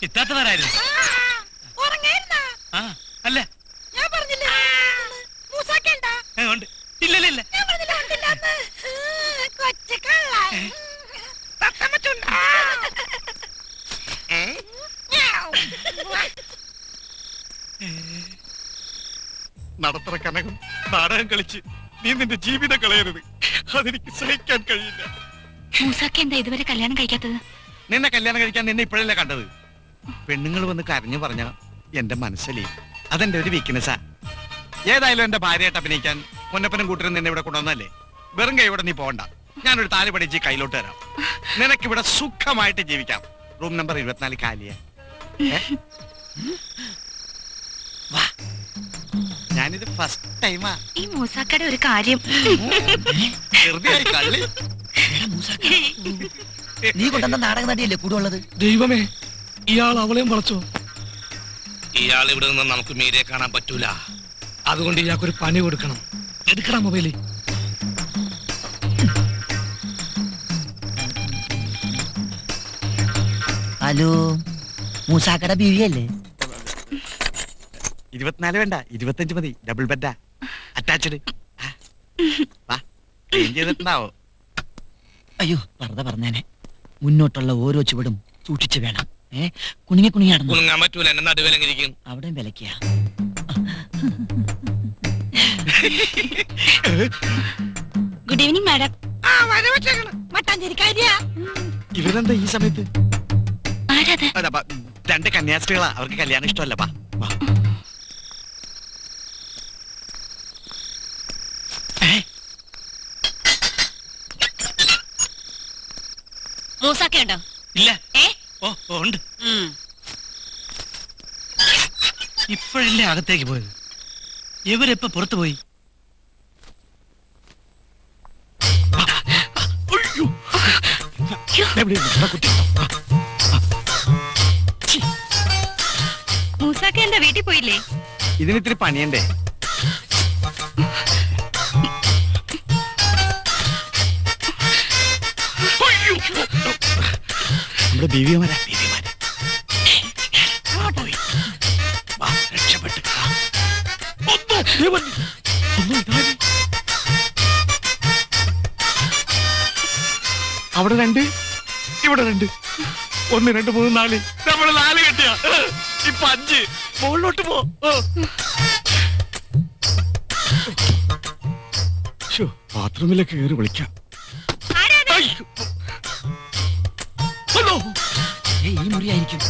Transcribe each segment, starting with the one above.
ഇത്താത്തവരായിരുന്നു. അല്ല ഞാൻ പറഞ്ഞില്ലേ ഉണ്ട്. ഇല്ലല്ല നടത്തറ കനകം നാടകം കളിച്ച് നീ നിന്റെ ജീവിതം കളയരുത്. അതെനിക്ക് സഹിക്കാൻ കഴിയില്ല. മൂസാക്ക എന്താ ഇതുവരെ കല്യാണം കഴിക്കാത്തത്? നിന്നെ കല്യാണം കഴിക്കാൻ നിന്നെ ഇപ്പോഴല്ലേ കണ്ടത്. പെണ്ണുങ്ങൾ വന്ന് കരഞ്ഞു പറഞ്ഞ എന്റെ മനസ്സിലേ അതെന്റെ ഒരു വീക്ക്നെസ്സാ. ഏതായാലും എന്റെ ഭാര്യയായിട്ട് അഭിനയിക്കാൻ പൊന്നപ്പനും കൂട്ടരും നിന്നെ ഇവിടെ കൊണ്ടുവന്നല്ലേ. വെറും കൈ ഇവിടെ നീ പോകണ്ട. ഞാനൊരു താലി പഠിച്ച് കയ്യിലോട്ട് തരാം. നിനക്കിവിടെ സുഖമായിട്ട് ജീവിക്കാം. Room number 24 Kalia. ഞാനിത് ഫസ്റ്റ് ടൈമാ. ഈ മൂസാക്കയുടെ ഒരു കാര്യം കള്ളി. നീ കൊണ്ടുവന്ന നാടക നടിയല്ലേ കൂടുള്ളത്? ദൈവമേ, ഇയാൾ അവളെയും വളച്ചോ? ഇയാൾ ഇവിടെ നിന്ന് നമുക്ക് മീരെ കാണാൻ പറ്റൂല. അതുകൊണ്ട് ഇയാൾക്കൊരു പണി കൊടുക്കണം. എടുക്കണം മൊബൈല്. ഹലോ, മൂസാക്കയുടെ ബീവിയല്ലേ? 24 വേണ്ട, 25 മതി. ഡബിൾ ബെഡാ, അറ്റാച്ച്ഡ്. ചെയ്തിട്ടുണ്ടാവോ? അയ്യോ, വെറുതെ പറഞ്ഞേനെ. മുന്നോട്ടുള്ള ഓരോ ചുവടും സൂക്ഷിച്ചു വേണം. കുണിങ്ങാടണം. കുണുങ്ങാൻ പറ്റൂല, എന്നെ നടുവിലങ്ങിരിക്കും. അവിടെയും വിലക്കിയ. Good evening madam. ഇവരെന്താ ഈ സമയത്ത്? ആരാത്? രണ്ട് കന്യാസ്ത്രീകളാ. അവർക്ക് കല്യാണം ഇഷ്ടമല്ലപ്പാ. മൂസാക്ക ഉണ്ടോ? ഇല്ല. ഉണ്ട്. ഇപ്പോഴല്ലേ അകത്തേക്ക് പോയത്. ഇവരെപ്പ പുറത്തു പോയി? മൂസാക്ക എന്താ വീട്ടിൽ പോയില്ലേ? ഇതിനിത്തിരി പണിയണ്ടേ? നമ്മുടെ ബീവിമാരാ. രക്ഷപ്പെട്ട് അവിടെ 2, ഇവിടെ 2. 1, 2, 3, 4. നമ്മള് 4 കെട്ടിയ. ഇപ്പൊ 5. മുകളിലോട്ട് പോ. ബാത്റൂമിലേക്ക് കയറി വിളിക്കാം. ഈ മുറിയായിരിക്കും.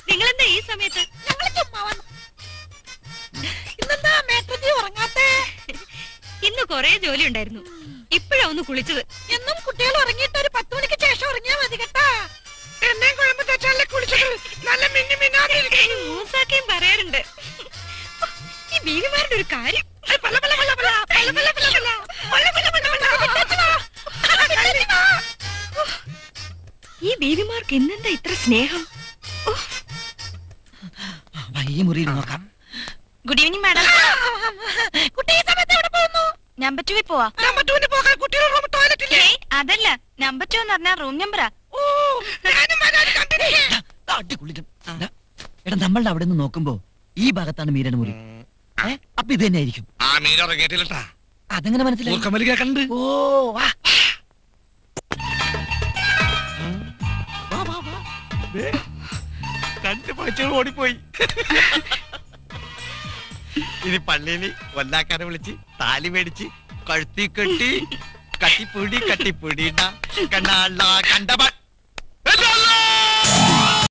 നിങ്ങളെന്താ ഈ സമയത്ത്? ഇന്ന് കൊറേ ജോലി ഉണ്ടായിരുന്നു. ഇപ്പഴാ ഒന്ന് കുളിച്ചത്. എന്നും കുട്ടികൾ ഉറങ്ങിയിട്ട് ഒരു 10 മണിക്ക് ശേഷം ഉറങ്ങിയാ മതി കേട്ടാ. എന്നെ കുഴമ്പ് തെറ്റാലേ കുളിച്ചത്. നല്ല മിന്നി മിന്നാതിരിക്കുന്നു. മൂസാക്കയും പറയാറുണ്ട്. ഈ ബീവിമാരുടെ ഒരു കാര്യം. ഈ ബീവിമാർക്ക് എന്നെന്താ ഇത്ര സ്നേഹം? ഈ മുറിയിൽ നോക്കാം. Good evening madam. കുട്ടി ഈ സമയത്ത് എവിടെ പോകുന്നു? നമ്പർ 2 പോവാ. നമ്പർ 2 പോകാൻ കുട്ടിയുടെ റൂം ടോയ്ലറ്റില്ലേ? അതല്ല, നമ്പർ 2 എന്ന് പറഞ്ഞാൽ റൂം നമ്പറാ. എടാ, നമ്മളുടെ അവിടെ നിന്ന് നോക്കുമ്പോ ഈ ഭാഗത്താണ് മീരയുടെ മുറി. അപ്പൊ ഇത് തന്നെ ആയിരിക്കും. ആ മീര ഇറങ്ങിയിട്ടില്ലട്ടാ. അതെങ്ങനെ മനസ്സിലായി? കണ്ട്. ഓ, വാ. രണ്ട് പഴച്ചുകൾ ഓടിപ്പോയി. ഇനി പള്ളിയില് വല്ലാക്കാരെ വിളിച്ച് താലി മേടിച്ച് കഴുത്തി കെട്ടി കട്ടിപ്പൊടി കട്ടിപ്പൊടി കണ്ണാ കണ്ടപാ